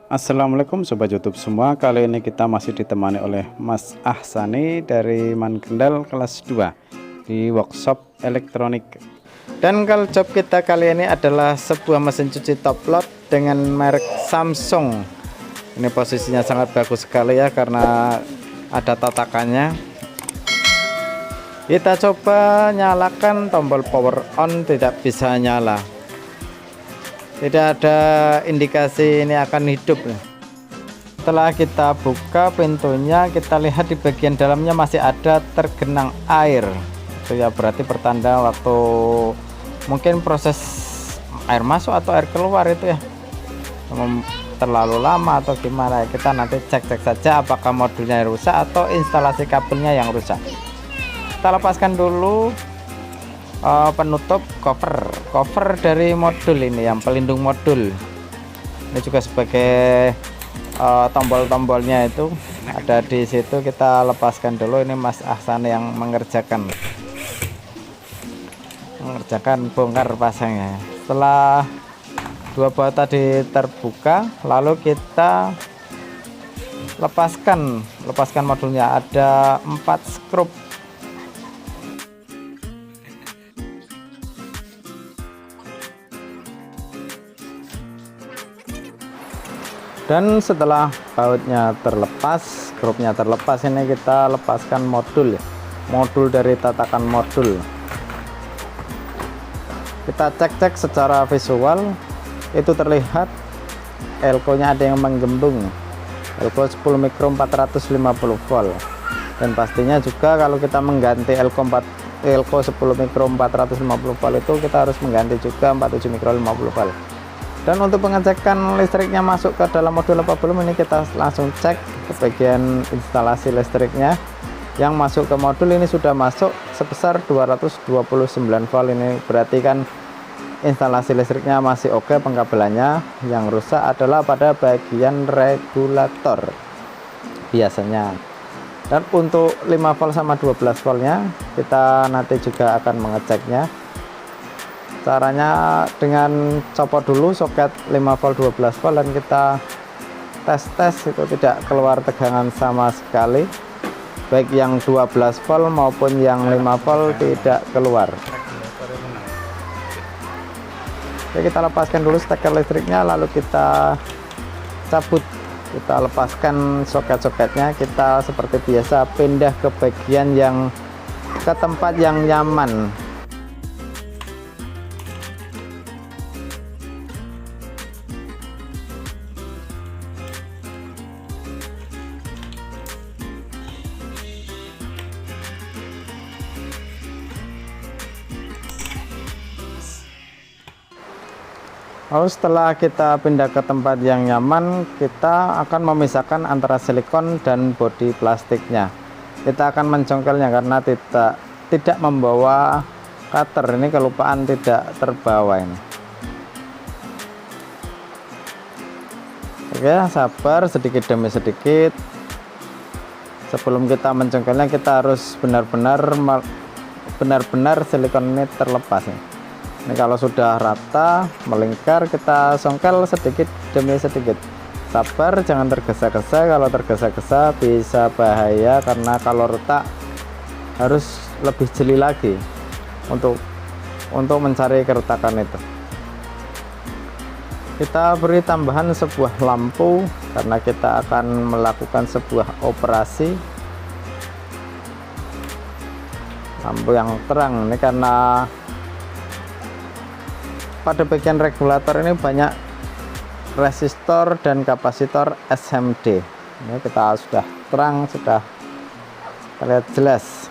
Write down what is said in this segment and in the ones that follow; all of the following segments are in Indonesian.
Assalamualaikum sobat YouTube semua. Kali ini kita masih ditemani oleh Mas Ahsani dari Mankendal kelas 2 di workshop elektronik. Dan kalau job kita kali ini adalah sebuah mesin cuci top load dengan merek Samsung. Ini posisinya sangat bagus sekali ya karena ada tatakannya. Kita coba nyalakan tombol power on, tidak bisa nyala. Tidak ada indikasi ini akan hidup. Setelah kita buka pintunya, kita lihat di bagian dalamnya masih ada tergenang air. Itu ya berarti pertanda waktu mungkin proses air masuk atau air keluar itu ya terlalu lama atau gimana. Kita nanti cek saja apakah modulnya rusak atau instalasi kabelnya yang rusak. Kita lepaskan dulu penutup cover dari modul ini, yang pelindung modul. Ini juga sebagai tombol-tombolnya itu ada di situ. Kita lepaskan dulu. Ini Mas Ahsan yang mengerjakan bongkar pasangnya. Setelah dua baut tadi terbuka, lalu kita lepaskan modulnya. Ada 4 skrup. Dan setelah bautnya terlepas, skrupnya terlepas, ini kita lepaskan modul dari tatakan modul. Kita cek secara visual, itu terlihat elko nya ada yang menggembung, elko 10 mikro 450 volt. Dan pastinya juga kalau kita mengganti elko 10 mikro 450 volt itu kita harus mengganti juga 47 mikro 50 volt. Dan untuk pengecekan listriknya masuk ke dalam modul apa belum, ini kita langsung cek ke bagian instalasi listriknya. Yang masuk ke modul ini sudah masuk sebesar 229 volt. Ini berarti kan instalasi listriknya masih oke. Pengkabelannya yang rusak adalah pada bagian regulator biasanya. Dan untuk 5 volt sama 12 voltnya kita nanti juga akan mengeceknya. Caranya dengan copot dulu soket 5 volt 12 volt dan kita tes itu tidak keluar tegangan sama sekali, baik yang 12 volt maupun yang 5 volt tidak keluar. Oke, kita lepaskan dulu steker listriknya, lalu kita cabut, kita lepaskan soket-soketnya. Kita seperti biasa pindah ke bagian yang ke tempat yang nyaman. Lalu setelah kita pindah ke tempat yang nyaman, kita akan memisahkan antara silikon dan bodi plastiknya. Kita akan mencongkelnya karena tidak membawa cutter. Ini kelupaan tidak terbawa ini. Oke, sabar sedikit demi sedikit. Sebelum kita mencongkelnya, kita harus benar-benar silikon ini terlepas nih. Ini kalau sudah rata melingkar, kita songkel sedikit demi sedikit. Sabar, jangan tergesa-gesa. Kalau tergesa-gesa bisa bahaya karena kalau retak harus lebih jeli lagi untuk mencari keretakan itu. Kita beri tambahan sebuah lampu karena kita akan melakukan sebuah operasi. Lampu yang terang ini karena pada bagian regulator ini banyak resistor dan kapasitor SMD. Ini kita sudah terang, sudah terlihat jelas.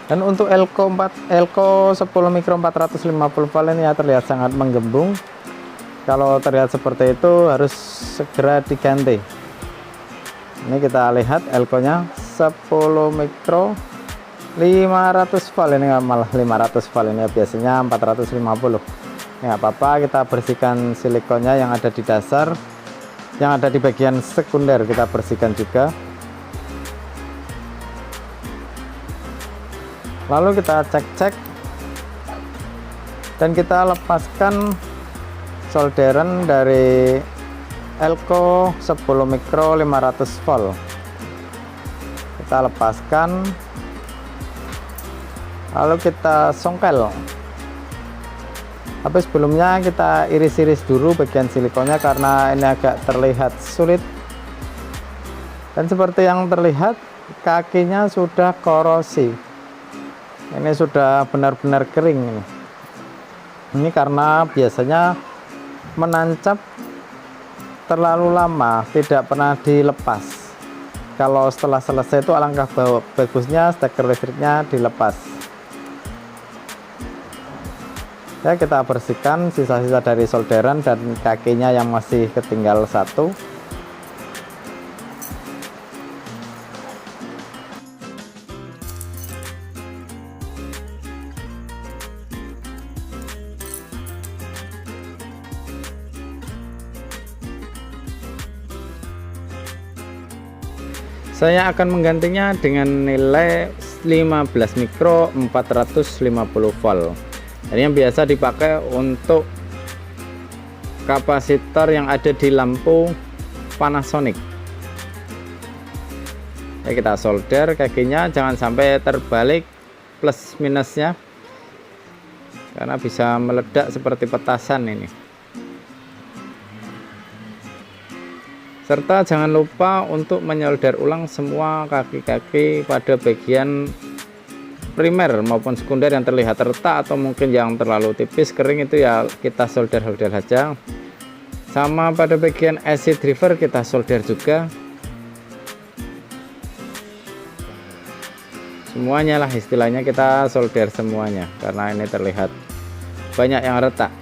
Dan untuk elko 10 mikro 450 volt ini ya terlihat sangat menggembung. Kalau terlihat seperti itu harus segera diganti. Ini kita lihat elko nya 10 mikro 500 volt, ini malah 500 volt, ini biasanya 450. Ya apa-apa, kita bersihkan silikonnya yang ada di dasar, yang ada di bagian sekunder kita bersihkan juga. Lalu kita cek dan kita lepaskan solderan dari Elko 10 mikro 500 volt. Kita lepaskan, lalu kita songkel. Tapi sebelumnya kita iris-iris dulu bagian silikonnya karena ini agak terlihat sulit. Dan seperti yang terlihat, kakinya sudah korosi. Ini sudah benar-benar kering ini. Ini karena biasanya menancap terlalu lama, tidak pernah dilepas. Kalau setelah selesai itu alangkah bagusnya steker listriknya dilepas. Ya, kita bersihkan sisa-sisa dari solderan dan kakinya yang masih ketinggal satu. Saya akan menggantinya dengan nilai 15 mikro 450 volt. Ini yang biasa dipakai untuk kapasitor yang ada di lampu Panasonic. Ya, kita solder kakinya, jangan sampai terbalik plus minusnya, karena bisa meledak seperti petasan ini. Serta jangan lupa untuk menyolder ulang semua kaki-kaki pada bagian primer maupun sekunder yang terlihat retak atau mungkin yang terlalu tipis kering, itu ya kita solder saja. Sama pada bagian AC driver kita solder juga. Semuanya lah istilahnya, kita solder semuanya karena ini terlihat banyak yang retak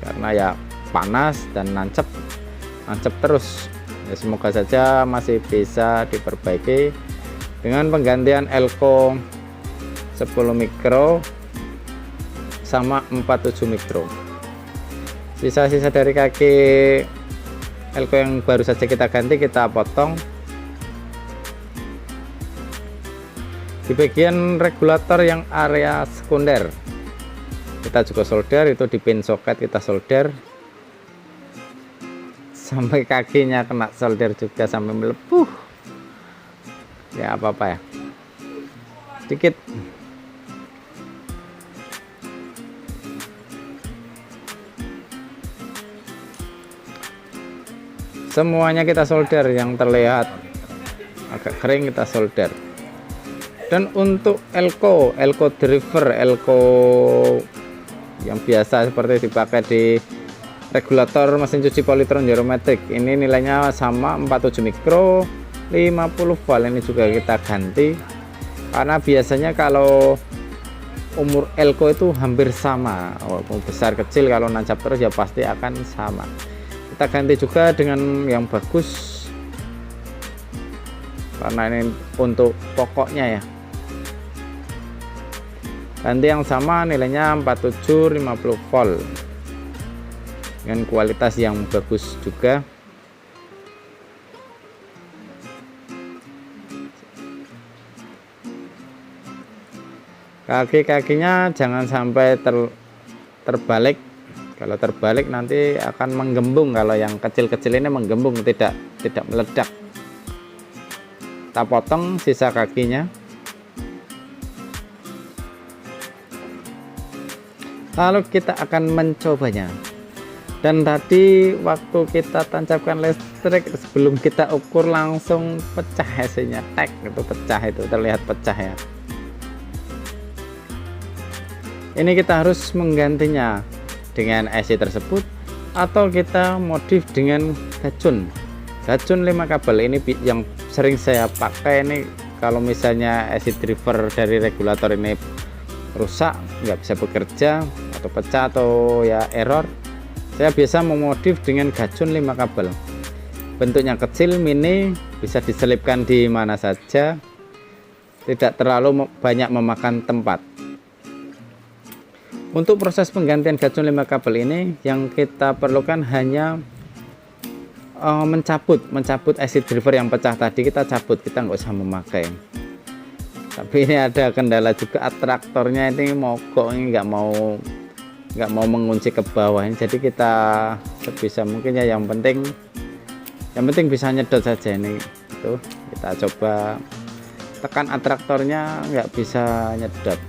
karena ya panas dan nancep terus. Ya, semoga saja masih bisa diperbaiki dengan penggantian Elko 10 mikro sama 47 mikro. Sisa-sisa dari kaki Elko yang baru saja kita ganti kita potong. Di bagian regulator yang area sekunder kita juga solder, itu di pin soket kita solder sampai kakinya kena solder juga sampai melepuh. Ya apa-apa ya, sedikit. Semuanya kita solder, yang terlihat agak kering kita solder. Dan untuk Elko driver, Elko yang biasa seperti dipakai di regulator mesin cuci Polytron Gerometric, ini nilainya sama 47 mikro 50 volt. Ini juga kita ganti karena biasanya kalau umur Elko itu hampir sama, walaupun besar kecil kalau nancap terus ya pasti akan sama. Kita ganti juga dengan yang bagus karena ini untuk pokoknya ya. Ganti yang sama, nilainya 47 50 volt dengan kualitas yang bagus juga. Kaki-kakinya jangan sampai terbalik. Kalau terbalik nanti akan menggembung. Kalau yang kecil-kecil ini menggembung, tidak meledak. Kita potong sisa kakinya. Lalu kita akan mencobanya. Dan tadi waktu kita tancapkan listrik, sebelum kita ukur langsung pecah AC-nya, tek, itu pecah, itu terlihat pecah ya. Ini kita harus menggantinya dengan AC tersebut atau kita modif dengan gacun 5 kabel. Ini yang sering saya pakai. Ini kalau misalnya AC driver dari regulator ini rusak, nggak bisa bekerja atau pecah atau ya error, saya biasa memodif dengan gacun 5 kabel. Bentuknya kecil, mini, bisa diselipkan di mana saja, tidak terlalu banyak memakan tempat. Untuk proses penggantian gacun 5 kabel ini yang kita perlukan hanya mencabut AC driver yang pecah tadi. Kita cabut, kita nggak usah memakai. Tapi ini ada kendala juga, atraktornya ini mogok, ini nggak mau mengunci ke bawah ini. Jadi kita sebisa mungkin ya, yang penting yang penting bisa nyedot saja. Ini tuh kita coba tekan atraktornya, nggak bisa nyedot,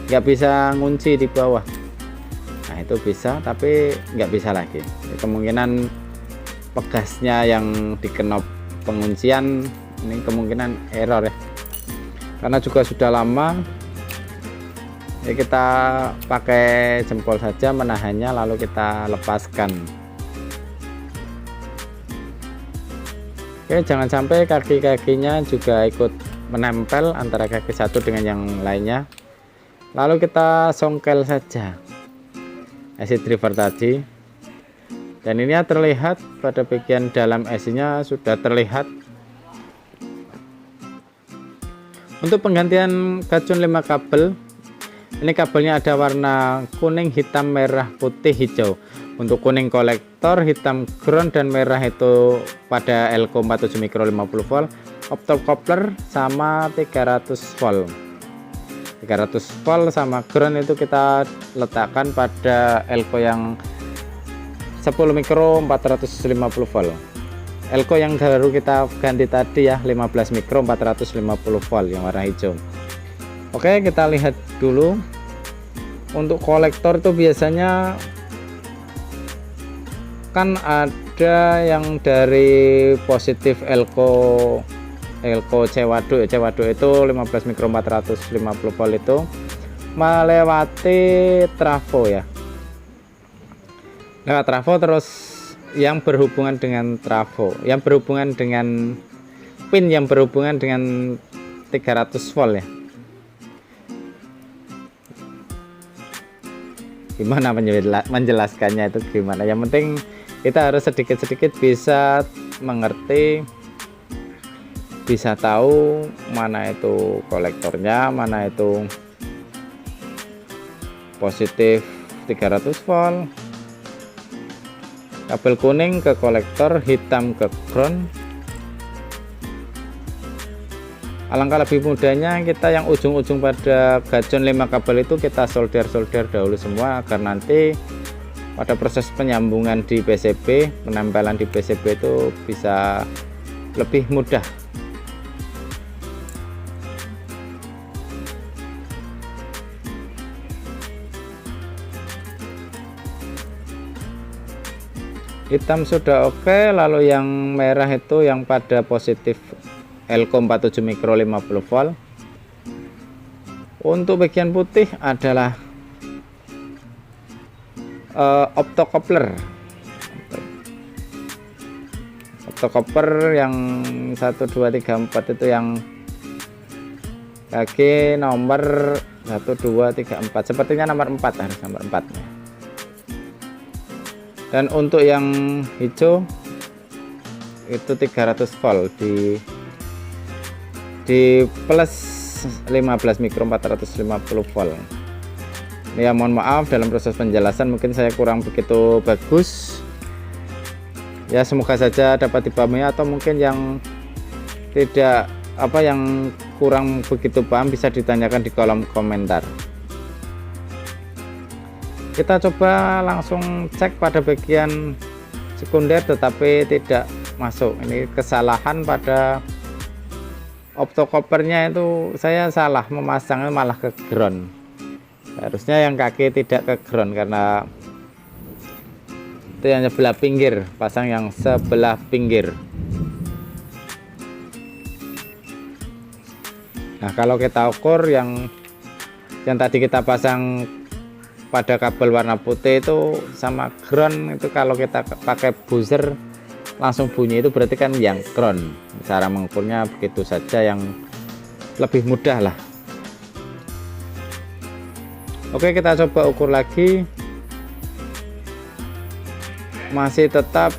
nggak bisa ngunci di bawah. Nah itu bisa, tapi nggak bisa lagi. Kemungkinan pegasnya yang di knop penguncian ini kemungkinan error ya, karena juga sudah lama. Ya kita pakai jempol saja menahannya, lalu kita lepaskan. Oke, jangan sampai kaki-kakinya juga ikut menempel antara kaki satu dengan yang lainnya. Lalu kita songkel saja AC driver tadi, dan ini ya terlihat pada bagian dalam AC-nya sudah terlihat. Untuk penggantian gacun 5 kabel, ini kabelnya ada warna kuning, hitam, merah, putih, hijau. Untuk kuning kolektor, hitam ground, dan merah itu pada Elco 47 mikro 50 volt. Optocoupler sama 300 volt. 300 volt sama ground itu kita letakkan pada Elco yang 10 mikro 450 volt. Elco yang baru kita ganti tadi ya, 15 mikro 450 volt yang warna hijau. Oke, kita lihat dulu. Untuk kolektor itu biasanya kan ada yang dari positif Elco Cewadu itu 15 mikro 450 volt itu melewati trafo ya, lewat trafo, terus yang berhubungan dengan trafo, yang berhubungan dengan pin yang berhubungan dengan 300 volt ya. Gimana menjelaskannya itu gimana, yang penting kita harus sedikit-sedikit bisa mengerti, bisa tahu mana itu kolektornya, mana itu positif 300 volt, kabel kuning ke kolektor, hitam ke ground. Alangkah lebih mudahnya kita yang ujung-ujung pada gacun 5 kabel itu kita solder dahulu semua, agar nanti pada proses penyambungan di PCB, penempelan di PCB itu bisa lebih mudah. Hitam sudah oke, lalu yang merah itu yang pada positif Elco 47 mikro 50 volt. Untuk bagian putih adalah optocoupler yang 1 2 3 4 itu yang kaki nomor 1 2 3 4, sepertinya nomor 4, harus nomor 4 ya. Dan untuk yang hijau itu 300 volt di plus 15 mikro 450 volt. Ya mohon maaf dalam proses penjelasan mungkin saya kurang begitu bagus ya, semoga saja dapat dipahami, atau mungkin yang tidak yang kurang begitu paham bisa ditanyakan di kolom komentar. Kita coba langsung cek pada bagian sekunder, tetapi tidak masuk. Ini kesalahan pada optocouplernya, itu saya salah memasangnya, malah ke ground. Harusnya yang kaki tidak ke ground, karena itu yang sebelah pinggir, pasang yang sebelah pinggir. Nah kalau kita ukur yang tadi kita pasang pada kabel warna putih itu sama ground itu, kalau kita pakai buzzer langsung bunyi, itu berarti kan yang ground. Cara mengukurnya begitu saja, yang lebih mudah lah. Oke, kita coba ukur lagi. Masih tetap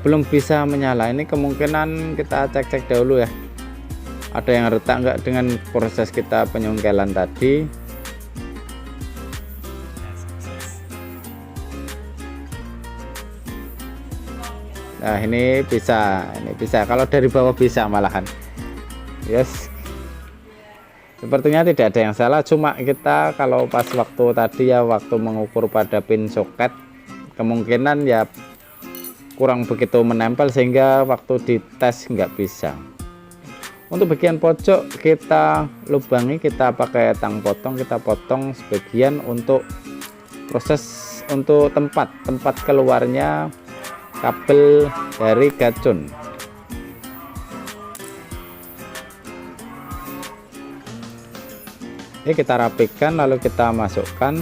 belum bisa menyala. Ini kemungkinan kita cek dahulu ya, ada yang retak enggak dengan proses kita penyongkelan tadi. Nah ini bisa kalau dari bawah bisa malahan. Yes, sepertinya tidak ada yang salah, cuma kita kalau pas waktu tadi ya, waktu mengukur pada pin soket kemungkinan ya kurang begitu menempel sehingga waktu dites nggak bisa. Untuk bagian pojok kita lubangi, kita pakai tang potong, kita potong sebagian untuk proses untuk tempat keluarnya kabel dari gacun. Ini kita rapikan lalu kita masukkan.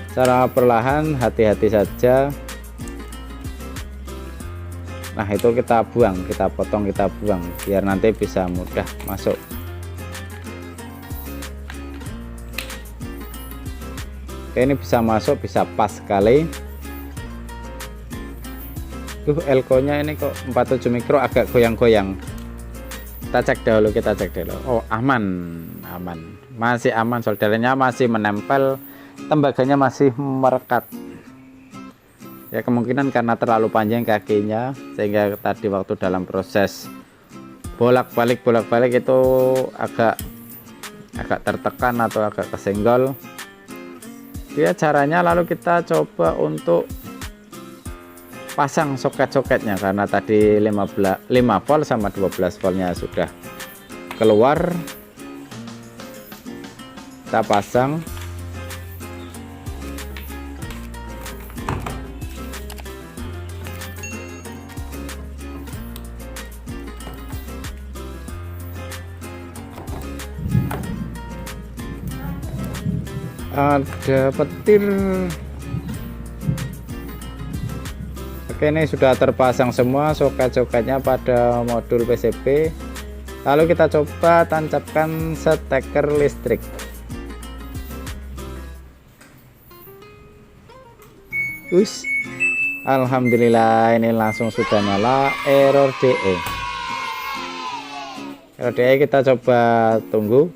Secara perlahan, hati-hati saja. Nah, itu kita buang, kita potong, kita buang biar nanti bisa mudah masuk. Oke, ini bisa masuk, bisa pas sekali. Elko-nya ini kok 47 mikro agak goyang-goyang. Kita cek dulu. Oh, aman, masih aman, solderannya masih menempel, tembaganya masih merekat. Ya kemungkinan karena terlalu panjang kakinya sehingga tadi waktu dalam proses bolak-balik itu agak tertekan atau agak kesenggol. Ya caranya lalu kita coba untuk pasang soket-soketnya, karena tadi 5 volt sama 12 voltnya sudah keluar. Kita pasang. Ada petir. Oke, ini sudah terpasang semua soket-soketnya pada modul PCB. Lalu kita coba tancapkan steker listrik. Alhamdulillah, ini langsung sudah nyala. Error DE. Kita coba tunggu.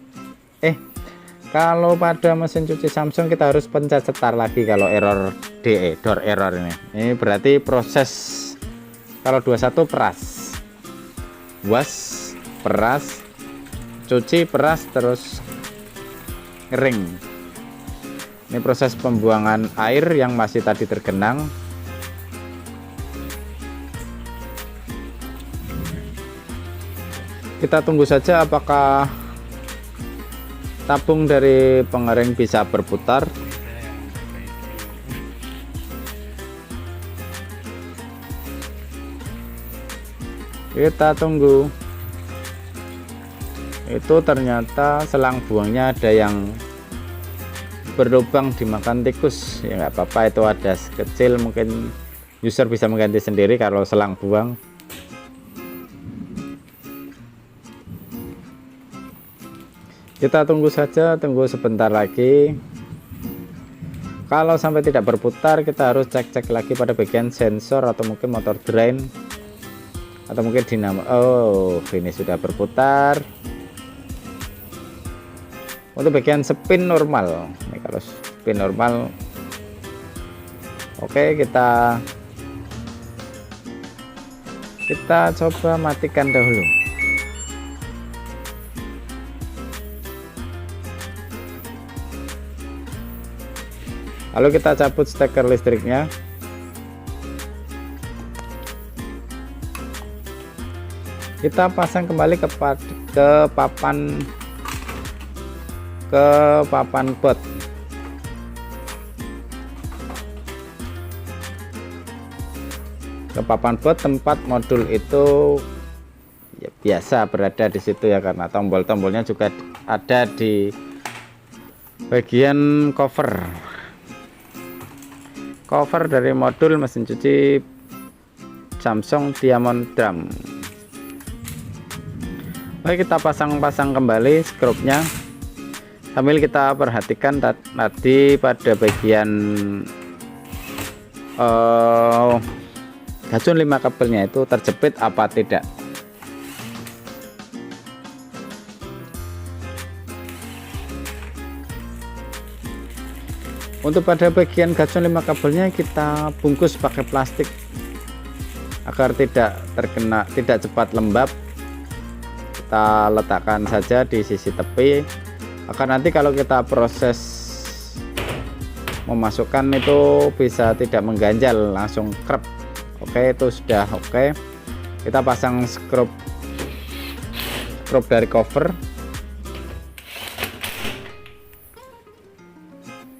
Kalau pada mesin cuci Samsung kita harus pencet start lagi kalau error DE, door error ini. Ini berarti proses kalau 21 peras, was, peras, cuci, peras, terus kering. Ini proses pembuangan air yang masih tadi tergenang. Kita tunggu saja apakah tabung dari pengering bisa berputar. Kita tunggu. Itu ternyata selang buangnya ada yang berlubang dimakan tikus. Ya nggak apa-apa, itu ada kecil, mungkin user bisa mengganti sendiri kalau selang buang. Kita tunggu saja, tunggu sebentar lagi. Kalau sampai tidak berputar, kita harus cek lagi pada bagian sensor atau mungkin motor drain atau mungkin dinamo. Oh, ini sudah berputar. Untuk bagian spin normal. Ini kalau spin normal, oke, kita coba matikan dahulu. Lalu kita cabut steker listriknya. Kita pasang kembali ke papan bot. Ke papan bot tempat modul itu ya, biasa berada di situ ya, karena tombol-tombolnya juga ada di bagian cover dari modul mesin cuci Samsung Diamond Drum. Baik, kita pasang kembali skrupnya sambil kita perhatikan tadi pada bagian gacun 5 kabelnya itu terjepit apa tidak. Untuk pada bagian gacun 5 kabelnya kita bungkus pakai plastik agar tidak cepat lembab. Kita letakkan saja di sisi tepi agar nanti kalau kita proses memasukkan itu bisa tidak mengganjal, langsung krep. Oke, itu sudah oke. Kita pasang skrup dari cover,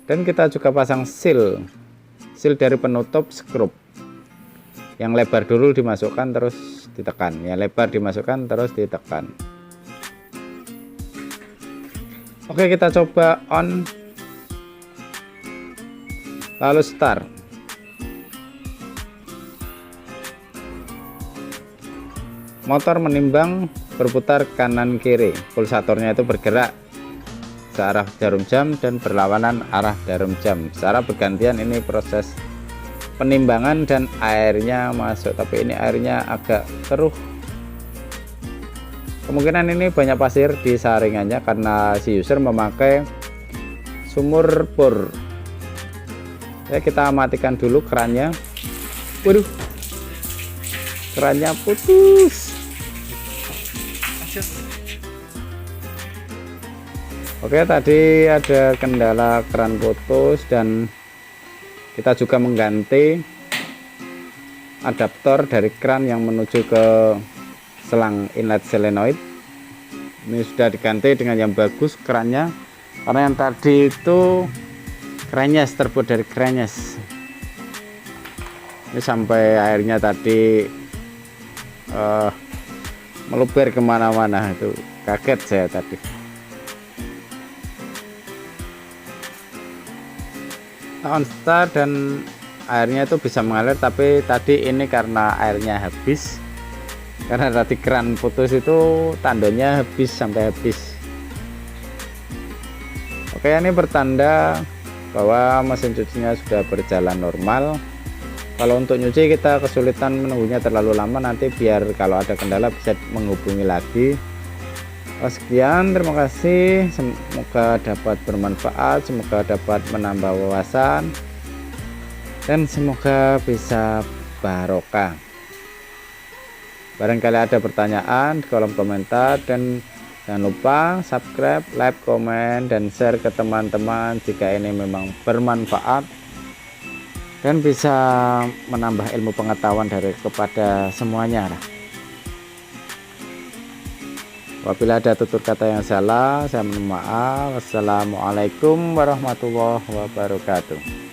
dan kita juga pasang seal dari penutup skrup. Yang lebar dulu dimasukkan terus ditekan, yang lebar dimasukkan terus ditekan. Oke, kita coba on, lalu start. Motor menimbang, berputar kanan kiri, pulsatornya itu bergerak searah jarum jam dan berlawanan arah jarum jam. Secara bergantian ini proses penimbangan dan airnya masuk, tapi ini airnya agak keruh. Kemungkinan ini banyak pasir di saringannya karena si user memakai sumur bor. Ya, kita matikan dulu kerannya. Waduh, kerannya putus. Oke, tadi ada kendala keran putus, dan kita juga mengganti adaptor dari keran yang menuju ke selang inlet solenoid. Ini sudah diganti dengan yang bagus kerannya, karena yang tadi itu krenyes, terbuat dari krenyes. Ini sampai airnya tadi meluber kemana-mana, itu kaget saya tadi. On start dan airnya itu bisa mengalir, tapi tadi ini karena airnya habis, karena tadi keran putus itu tandonnya habis sampai habis. Oke, ini pertanda bahwa mesin cucinya sudah berjalan normal. Kalau untuk nyuci kita kesulitan menunggunya terlalu lama, nanti biar kalau ada kendala bisa menghubungi lagi. Sekian, terima kasih, semoga dapat bermanfaat, semoga dapat menambah wawasan, dan semoga bisa barokah. Barangkali ada pertanyaan di kolom komentar, dan jangan lupa subscribe, like, komen, dan share ke teman-teman jika ini memang bermanfaat dan bisa menambah ilmu pengetahuan kepada semuanya. Apabila ada tutur kata yang salah, saya mohon maaf. Wassalamualaikum warahmatullahi wabarakatuh.